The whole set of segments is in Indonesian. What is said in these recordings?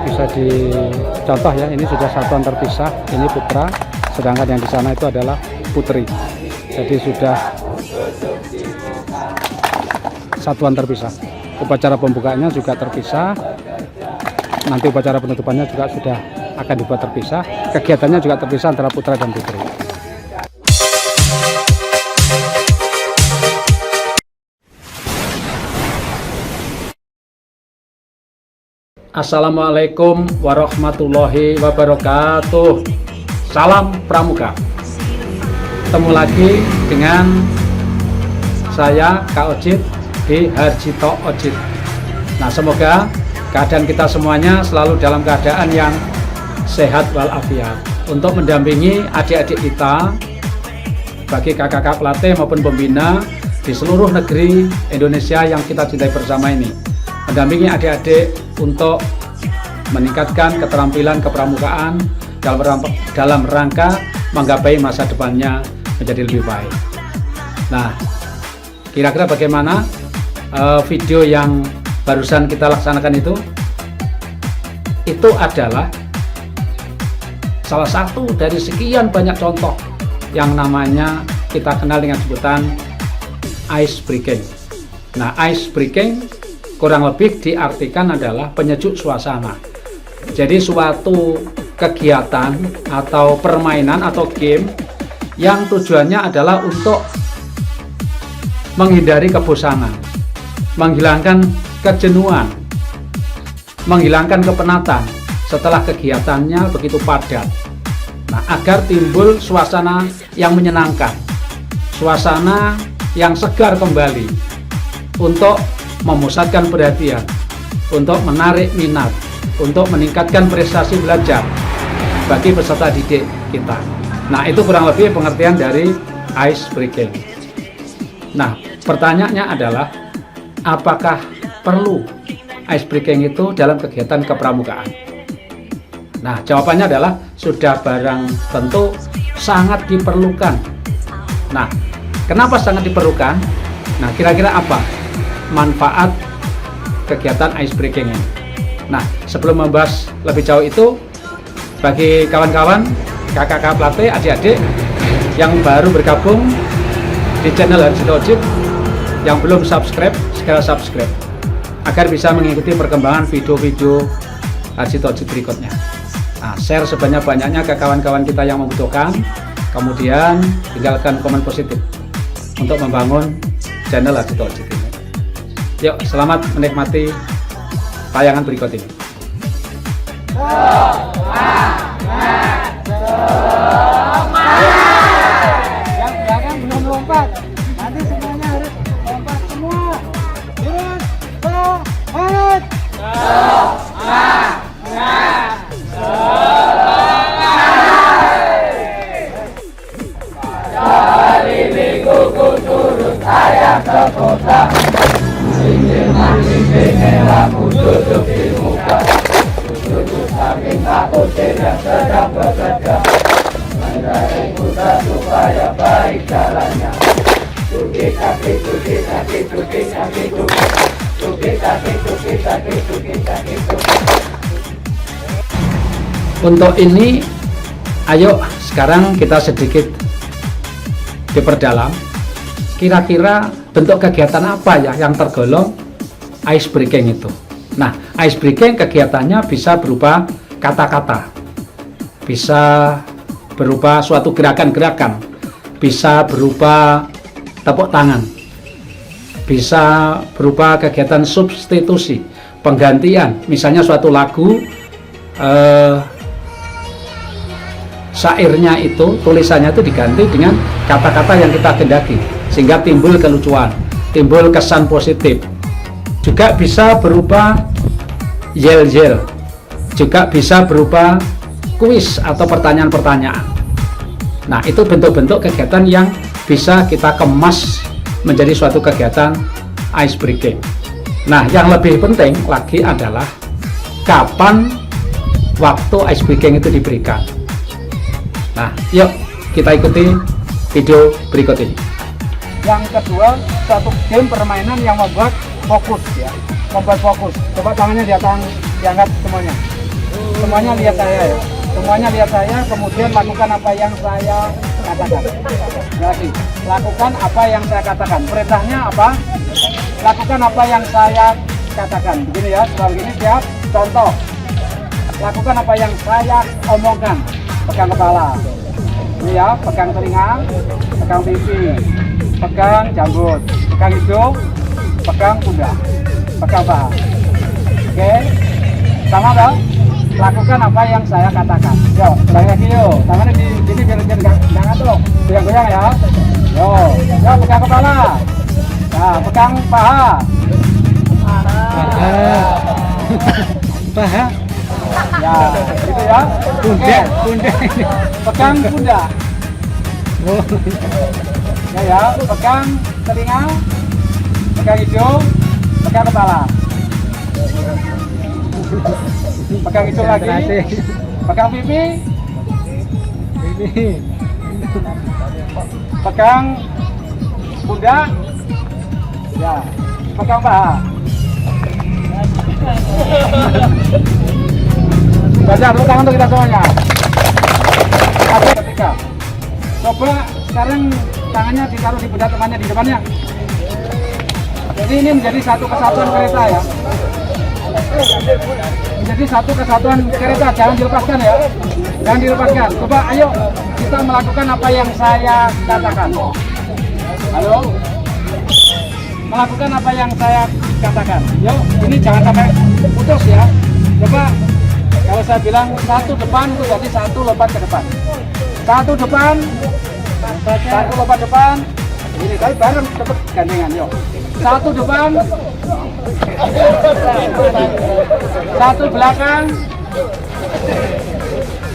bisa dicontoh ya, ini sudah satuan terpisah, ini putra, sedangkan yang di sana itu adalah putri. Jadi sudah satuan terpisah. Upacara pembukaannya juga terpisah, nanti upacara penutupannya juga sudah akan dibuat terpisah. Kegiatannya juga terpisah antara putra dan putri. Assalamualaikum warahmatullahi wabarakatuh. Salam Pramuka. Ketemu lagi dengan saya Kak Ojit di Harjito Ojit. Nah, semoga keadaan kita semuanya selalu dalam keadaan yang sehat walafiat untuk mendampingi adik-adik kita, bagi kakak-kakak pelatih maupun pembina di seluruh negeri Indonesia yang kita cintai bersama ini. Mendampingi adik-adik untuk meningkatkan keterampilan kepramukaan dalam rangka menggapai masa depannya menjadi lebih baik. Nah, kira-kira bagaimana video yang barusan kita laksanakan itu? Itu adalah salah satu dari sekian banyak contoh yang namanya kita kenal dengan sebutan ice breaking. Nah, ice breaking kurang lebih diartikan adalah penyejuk suasana. Jadi suatu kegiatan atau permainan atau game yang tujuannya adalah untuk menghindari kebosanan, menghilangkan kejenuhan, menghilangkan kepenatan setelah kegiatannya begitu padat. Nah, agar timbul suasana yang menyenangkan, suasana yang segar kembali untuk memusatkan perhatian, untuk menarik minat, untuk meningkatkan prestasi belajar bagi peserta didik kita. Nah, itu kurang lebih pengertian dari ice breaking. Nah, pertanyaannya adalah apakah perlu ice breaking itu dalam kegiatan kepramukaan? Nah, jawabannya adalah sudah barang tentu sangat diperlukan. Nah, kenapa sangat diperlukan? Nah, kira-kira apa manfaat kegiatan ice breaking ini? Nah, sebelum membahas lebih jauh itu, bagi kawan-kawan, kakak-kakak pelatih, adik-adik yang baru bergabung di channel Harjito Ojit, yang belum subscribe, segera subscribe agar bisa mengikuti perkembangan video-video Harjito Ojit berikutnya. Nah, share sebanyak-banyaknya ke kawan-kawan kita yang membutuhkan, kemudian tinggalkan komen positif untuk membangun channel Harjito Ojit ini. Yuk, selamat menikmati tayangan berikut ini. Yang belakang belum lompat, nanti semuanya harus lompat semua. Terus, semangat. Hari Minggu ku turun ayah ke kota. Singgir mandi pengen aku duduk di muka. Duduk saking takut tidak sedang bekerja. Mendarai kuda supaya baik jalannya. Tuki kaki, tuki kaki, tuki kaki, tuki. Tuki kaki, tuki kaki, tuki kaki, tuki. Untuk ini, ayo sekarang kita sedikit diperdalam. Kira-kira bentuk kegiatan apa ya yang tergolong ice breaking itu? Nah, ice breaking kegiatannya bisa berupa kata-kata, bisa berupa suatu gerakan-gerakan, bisa berupa tepuk tangan, bisa berupa kegiatan substitusi, penggantian, misalnya suatu lagu, syairnya itu, tulisannya itu diganti dengan kata-kata yang kita kehendaki, sehingga timbul kelucuan, timbul kesan positif. Juga bisa berupa yel-yel, juga bisa berupa kuis atau pertanyaan-pertanyaan. Nah, itu bentuk-bentuk kegiatan yang bisa kita kemas menjadi suatu kegiatan ice breaking. Nah, yang lebih penting lagi adalah kapan waktu ice breaking itu diberikan. Nah, yuk kita ikuti video berikut ini. Yang kedua, suatu game permainan yang membuat fokus ya, membuat fokus. Coba tangannya diangkat semuanya. Semuanya lihat saya ya. Semuanya lihat saya, kemudian lakukan apa yang saya katakan. Lagi, lakukan apa yang saya katakan. Perintahnya apa? Lakukan apa yang saya katakan. Begini ya, setelah begini siap. Contoh. Lakukan apa yang saya omongkan. Pegang kepala. Ini ya, pegang telinga, pegang pipi, pegang janggut, pegang hidung, pegang pundak, pegang paha. Oke, sama dong? Lakukan apa yang saya katakan. Yo, ulangi lagi yo. Tangannya di sini biar jangan tuh, goyang-goyang ya. Yo, pegang kepala. Nah, pegang paha. Paha. Ya, gitu ya. Pundak. Pegang pundak. Ya, pegang telinga, pegang hidung, pegang kepala. Pegang hidung lagi, pegang pipi, pegang pundak, ya, pegang paha. Baca tepuk tangan untuk kita semuanya. Ketika coba sekarang tangannya ditaruh di pundak temannya di depannya. Jadi ini menjadi satu kesatuan kereta ya. Menjadi satu kesatuan kereta, jangan dilepaskan ya. Jangan dilepaskan. Coba ayo kita melakukan apa yang saya katakan. Halo. Melakukan apa yang saya katakan. Yuk, ini jangan sampai putus ya. Coba kalau saya bilang satu depan itu jadi satu lompat ke depan. Satu depan, satu lompat depan. Ini tapi bareng cepet gandengan yuk. Satu depan, satu belakang,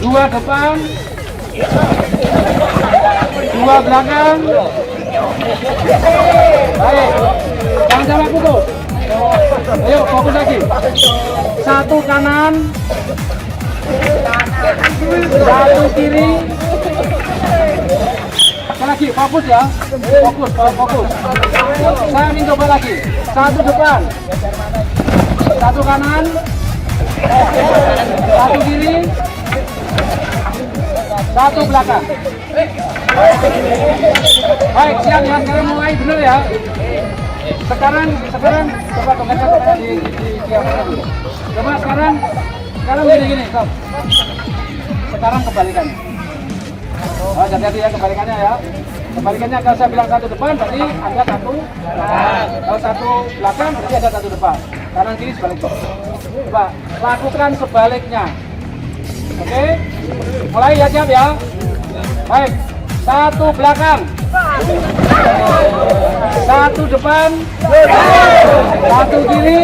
dua depan, dua belakang. Baik, jangan sampai putus. Ayo fokus lagi. Satu kanan, satu kiri. Lagi fokus ya, fokus. Saya ingin coba lagi. Satu depan, satu kanan, satu kiri, satu belakang. Baik, siap ya. Sekarang mulai benar ya. Sekarang coba kembalikan di coba sekarang gini stop. Sekarang kebalikan. Oh, hati-hati ya kebalikannya ya. Kebalikannya kalau saya bilang satu depan berarti ada satu. Kalau satu belakang berarti ada satu depan. Kanan kiri sebaliknya. Coba lakukan sebaliknya. Oke? Mulai ya, siap ya. Baik. Satu belakang. Satu depan. Satu kiri.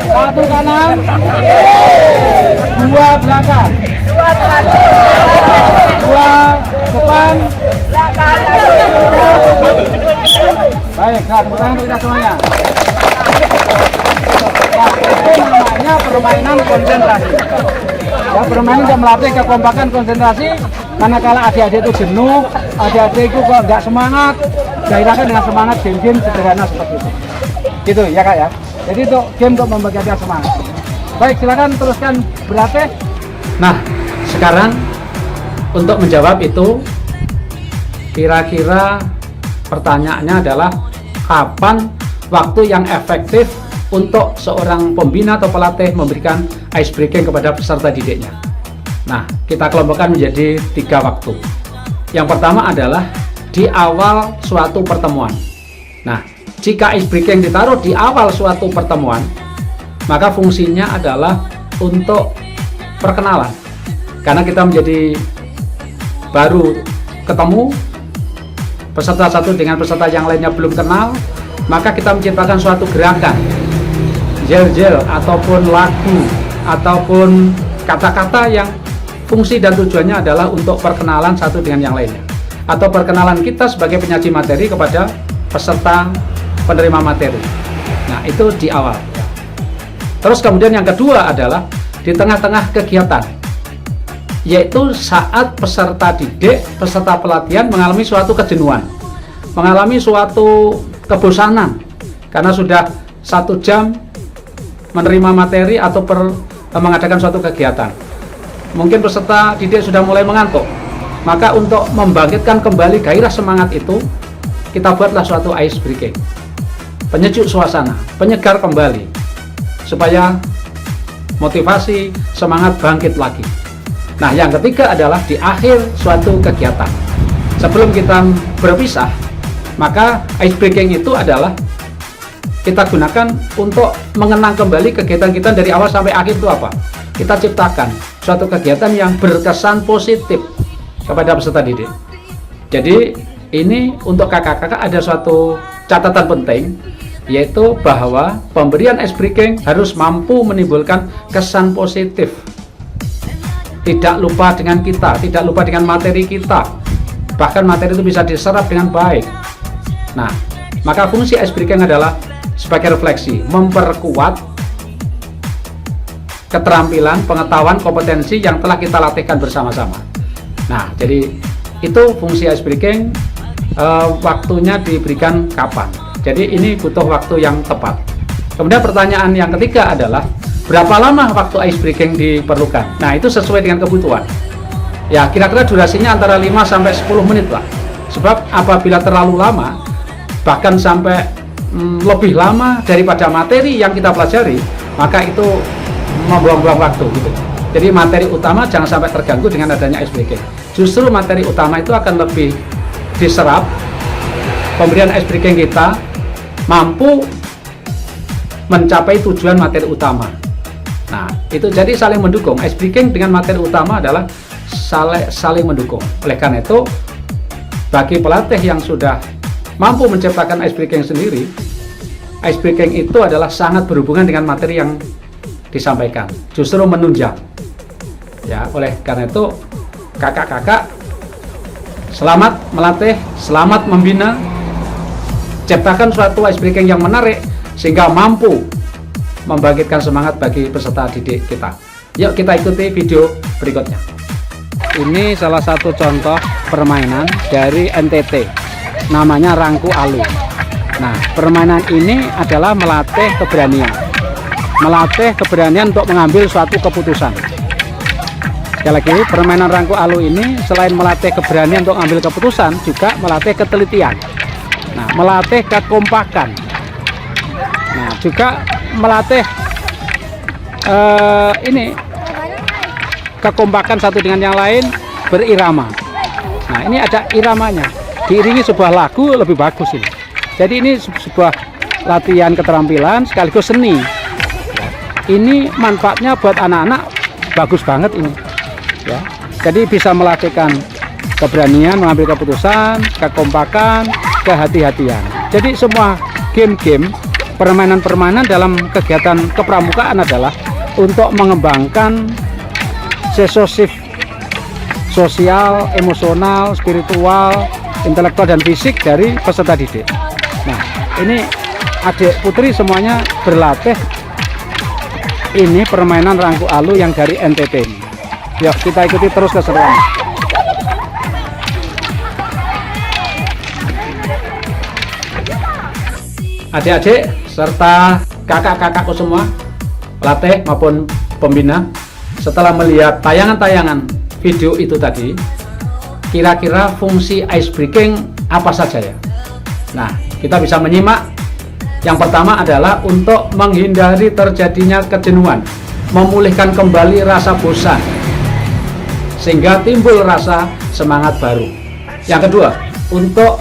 Satu kanan. Dua belakang. Dua depan. Baik, nah, tepuk tangan untuk kita semuanya. Nah, itu namanya permainan konsentrasi. Ya, permainan untuk melatih kekompakan konsentrasi. Karena kalau adik-adik itu jenuh, adik-adik itu kok nggak semangat, gairahkan dengan semangat game-game sederhana seperti itu. Gitu ya kak ya. Jadi untuk game untuk membagi adik semangat. Baik, silakan teruskan berlatih. Nah, sekarang untuk menjawab itu, kira-kira pertanyaannya adalah kapan waktu yang efektif untuk seorang pembina atau pelatih memberikan ice breaking kepada peserta didiknya. Nah, kita kelompokkan menjadi 3 waktu. Yang pertama adalah di awal suatu pertemuan. Nah, jika ice breaking ditaruh di awal suatu pertemuan, maka fungsinya adalah untuk perkenalan. Karena kita menjadi baru ketemu, peserta satu dengan peserta yang lainnya belum kenal, maka kita menciptakan suatu gerakan, yel-yel ataupun lagu ataupun kata-kata yang fungsi dan tujuannya adalah untuk perkenalan satu dengan yang lainnya, atau perkenalan kita sebagai penyaji materi kepada peserta penerima materi. Nah, itu di awal. Terus kemudian yang kedua adalah di tengah-tengah kegiatan, yaitu saat peserta didik, peserta pelatihan mengalami suatu kejenuhan, mengalami suatu kebosanan karena sudah 1 jam menerima materi atau mengadakan suatu kegiatan. Mungkin peserta didik sudah mulai mengantuk, maka untuk membangkitkan kembali gairah semangat itu, kita buatlah suatu ice breaking, penyejuk suasana, penyegar kembali, supaya motivasi semangat bangkit lagi. Nah, yang ketiga adalah di akhir suatu kegiatan, sebelum kita berpisah, maka ice breaking itu adalah kita gunakan untuk mengenang kembali kegiatan kita dari awal sampai akhir itu apa. Kita ciptakan suatu kegiatan yang berkesan positif kepada peserta didik. Jadi ini untuk kakak-kakak ada suatu catatan penting, yaitu bahwa pemberian ice breaking harus mampu menimbulkan kesan positif. Tidak lupa dengan kita, tidak lupa dengan materi kita, bahkan materi itu bisa diserap dengan baik. Nah, maka fungsi ice breaking adalah sebagai refleksi, memperkuat keterampilan, pengetahuan, kompetensi yang telah kita latihkan bersama-sama. Nah, jadi itu fungsi ice breaking. Waktunya diberikan kapan? Jadi ini butuh waktu yang tepat. Kemudian pertanyaan yang ketiga adalah berapa lama waktu ice breaking diperlukan? Nah, itu sesuai dengan kebutuhan. Ya, kira-kira durasinya antara 5 sampai 10 menit lah. Sebab apabila terlalu lama, bahkan sampai lebih lama daripada materi yang kita pelajari, maka itu membuang-buang waktu gitu. Jadi materi utama jangan sampai terganggu dengan adanya ice breaking. Justru materi utama itu akan lebih diserap. Pemberian ice breaking kita mampu mencapai tujuan materi utama. Nah, itu jadi saling mendukung. Ice breaking dengan materi utama adalah saling mendukung. Oleh karena itu, bagi pelatih yang sudah mampu menciptakan ice breaking sendiri, ice breaking itu adalah sangat berhubungan dengan materi yang disampaikan, justru menunjang. Ya, oleh karena itu kakak-kakak selamat melatih, selamat membina, ciptakan suatu ice breaking yang menarik sehingga mampu membangkitkan semangat bagi peserta didik kita. Yuk kita ikuti video berikutnya. Ini salah satu contoh permainan dari NTT, namanya Rangku Alu. Nah, permainan ini adalah melatih keberanian untuk mengambil suatu keputusan. Sekali lagi, permainan Rangku Alu ini selain melatih keberanian untuk mengambil keputusan, juga melatih ketelitian. Nah, melatih kekompakan. Nah, juga melatih kekompakan satu dengan yang lain, berirama. Nah, ini ada iramanya, diiringi sebuah lagu lebih bagus ini. Jadi ini sebuah latihan keterampilan sekaligus seni. Ini manfaatnya buat anak-anak bagus banget ini. Ya, jadi bisa melatihkan keberanian mengambil keputusan, kekompakan, kehati-hatian. Jadi semua game-game, permainan-permainan dalam kegiatan kepramukaan adalah untuk mengembangkan sosial, emosional, spiritual, intelektual dan fisik dari peserta didik. Nah, ini adik putri semuanya berlatih ini permainan Rangku Alu yang dari NTT ini. Yuk kita ikuti terus keseruannya. Adik-adik serta kakak-kakakku semua, pelatih maupun pembina, setelah melihat tayangan-tayangan video itu tadi, kira-kira fungsi ice breaking apa saja ya? Nah, kita bisa menyimak. Yang pertama adalah untuk menghindari terjadinya kejenuhan, memulihkan kembali rasa bosan, sehingga timbul rasa semangat baru. Yang kedua, untuk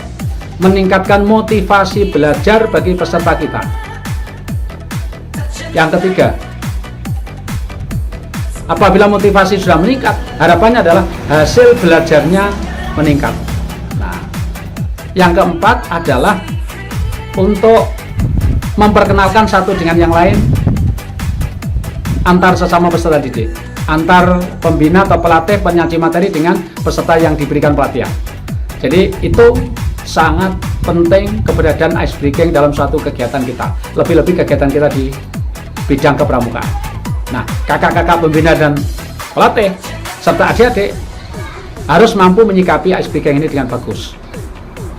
meningkatkan motivasi belajar bagi peserta kita. Yang ketiga, apabila motivasi sudah meningkat, harapannya adalah hasil belajarnya meningkat. Nah, yang keempat adalah untuk memperkenalkan satu dengan yang lain antar sesama peserta didik, antar pembina atau pelatih penyaji materi dengan peserta yang diberikan pelatihan. Jadi itu sangat penting keberadaan ice breaking dalam suatu kegiatan kita, lebih-lebih kegiatan kita di bidang kepramukaan. Nah, kakak-kakak pembina dan pelatih serta adik-adik harus mampu menyikapi ice breaking ini dengan bagus,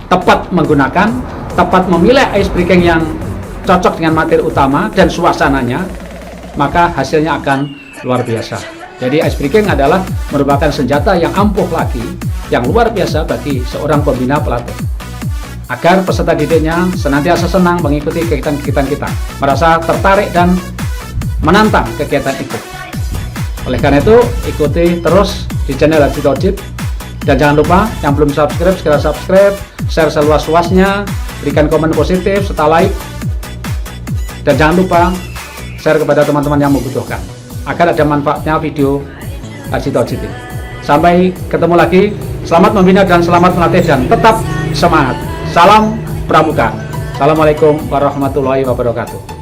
tepat menggunakan, tepat memilih ice breaking yang cocok dengan materi utama dan suasananya, maka hasilnya akan luar biasa. Jadi ice breaking adalah merupakan senjata yang ampuh lagi, yang luar biasa bagi seorang pembina pelatih, agar peserta didiknya senantiasa senang mengikuti kegiatan-kegiatan kita, merasa tertarik dan menantang kegiatan itu. Oleh karena itu, ikuti terus di channel Haji Tojib, dan jangan lupa yang belum subscribe segera subscribe, share seluas-luasnya, berikan komen positif serta like, dan jangan lupa share kepada teman-teman yang membutuhkan agar ada manfaatnya video Haji Tojib ini. Sampai ketemu lagi, selamat membina dan selamat melatih dan tetap semangat. Salam Pramuka. Assalamualaikum warahmatullahi wabarakatuh.